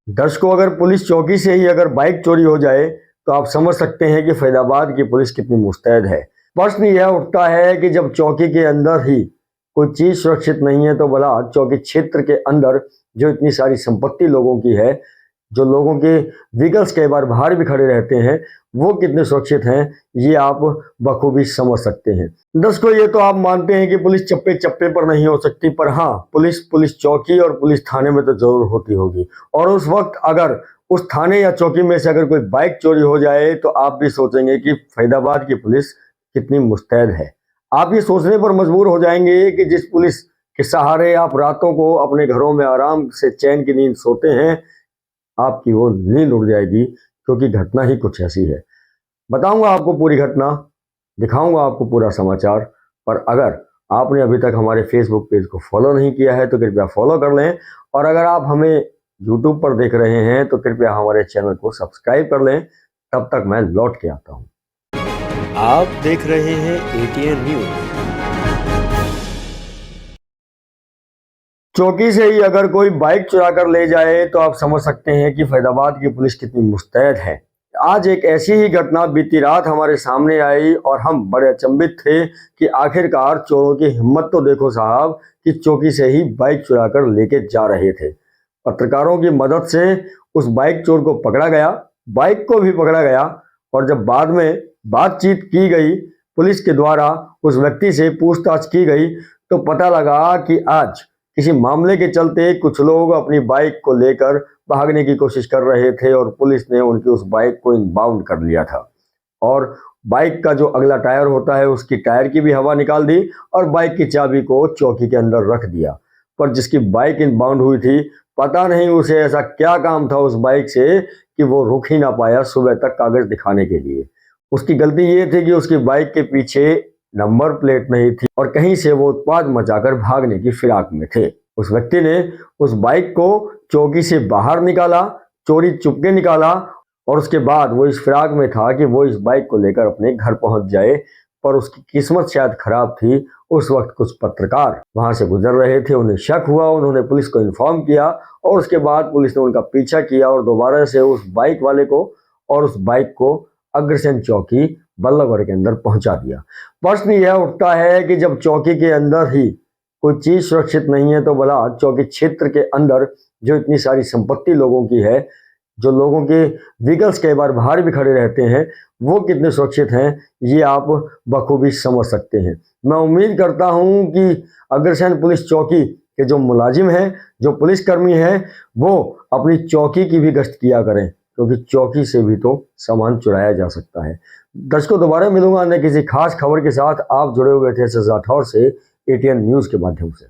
दर्शकों, अगर पुलिस चौकी से ही अगर बाइक चोरी हो जाए तो आप समझ सकते हैं कि फैजाबाद की पुलिस कितनी मुस्तैद है। प्रश्न यह उठता है कि जब चौकी के अंदर ही कोई चीज सुरक्षित नहीं है तो भला चौकी क्षेत्र के अंदर जो इतनी सारी संपत्ति लोगों की है, जो लोगों के व्हीकल्स कई बार बाहर भी खड़े रहते हैं, वो कितने सुरक्षित हैं, ये आप बखूबी समझ सकते हैं। दर्शकों, ये तो आप मानते हैं कि पुलिस चप्पे चप्पे पर नहीं हो सकती, पर हाँ, पुलिस चौकी और पुलिस थाने में तो जरूर होती होगी। और उस वक्त अगर उस थाने या चौकी में से अगर कोई बाइक चोरी हो जाए तो आप भी सोचेंगे कि फरीदाबाद की पुलिस कितनी मुस्तैद है। आप ये सोचने पर मजबूर हो जाएंगे कि जिस पुलिस के सहारे आप रातों को अपने घरों में आराम से चैन की नींद सोते हैं, आपकी वो नींद उड़ जाएगी, क्योंकि घटना ही कुछ ऐसी है। बताऊंगा आपको पूरी घटना, दिखाऊंगा आपको पूरा समाचार। पर अगर आपने अभी तक हमारे फेसबुक पेज को फॉलो नहीं किया है तो कृपया फॉलो कर लें, और अगर आप हमें यूट्यूब पर देख रहे हैं तो कृपया हमारे चैनल को सब्सक्राइब कर लें। तब तक मैं लौट के आता हूं। आप देख रहे हैं एटीएन न्यूज। चौकी से ही अगर कोई बाइक चुरा कर ले जाए तो आप समझ सकते हैं कि फरीदाबाद की पुलिस कितनी मुस्तैद है। आज एक ऐसी ही घटना बीती रात हमारे सामने आई और हम बड़े अचंभित थे कि आखिरकार चोरों की हिम्मत तो देखो साहब, कि चौकी से ही बाइक चुरा कर लेके जा रहे थे। पत्रकारों की मदद से उस बाइक चोर को पकड़ा गया, बाइक को भी पकड़ा गया, और जब बाद में बातचीत की गई, पुलिस के द्वारा उस व्यक्ति से पूछताछ की गई, तो पता लगा कि आज किसी मामले के चलते कुछ लोग अपनी बाइक को लेकर भागने की कोशिश कर रहे थे और पुलिस ने उनकी उस बाइक को इनबाउंड कर लिया था। और बाइक का जो अगला टायर होता है उसकी टायर की भी हवा निकाल दी और बाइक की चाबी को चौकी के अंदर रख दिया। पर जिसकी बाइक इनबाउंड हुई थी, पता नहीं उसे ऐसा क्या काम था उस बाइक से कि वो रुक ही ना पाया सुबह तक कागज दिखाने के लिए। उसकी गलती ये थी कि उसकी बाइक के पीछे नंबर प्लेट नहीं थी और कहीं से वो उत्पात मचाकर भागने की फिराक में थे। उस व्यक्ति ने उस बाइक को चौकी से बाहर निकाला, चोरी चुपके निकाला, और उसके बाद वो इस फिराक में था कि वो इस बाइक को लेकर अपने घर पहुंच जाए। पर उसकी किस्मत शायद खराब थी। उस वक्त कुछ पत्रकार वहां से गुजर रहे थे, उन्हें शक हुआ, उन्होंने पुलिस को इन्फॉर्म किया और उसके बाद पुलिस ने उनका पीछा किया और दोबारा से उस बाइक वाले को और उस बाइक को अग्रसेन चौकी बल्लभगढ़ के अंदर पहुंचा दिया। प्रश्न यह उठता है कि जब चौकी के अंदर ही कोई चीज सुरक्षित नहीं है तो भला चौकी क्षेत्र के अंदर जो इतनी सारी संपत्ति लोगों की है, जो लोगों के व्हीकल्स कई बार बाहर भी खड़े रहते हैं, वो कितने सुरक्षित हैं, ये आप बखूबी समझ सकते हैं। मैं उम्मीद करता हूं कि अग्रसेन पुलिस चौकी के जो मुलाजिम हैं, जो पुलिसकर्मी हैं, वो अपनी चौकी की भी गश्त किया करें, क्योंकि चौकी से भी तो सामान चुराया जा सकता है। दर्शकों, दोबारा मिलूंगा अन्य किसी खास खबर के साथ। आप जुड़े हुए थे एस राठौर से एटीएन न्यूज के माध्यम से।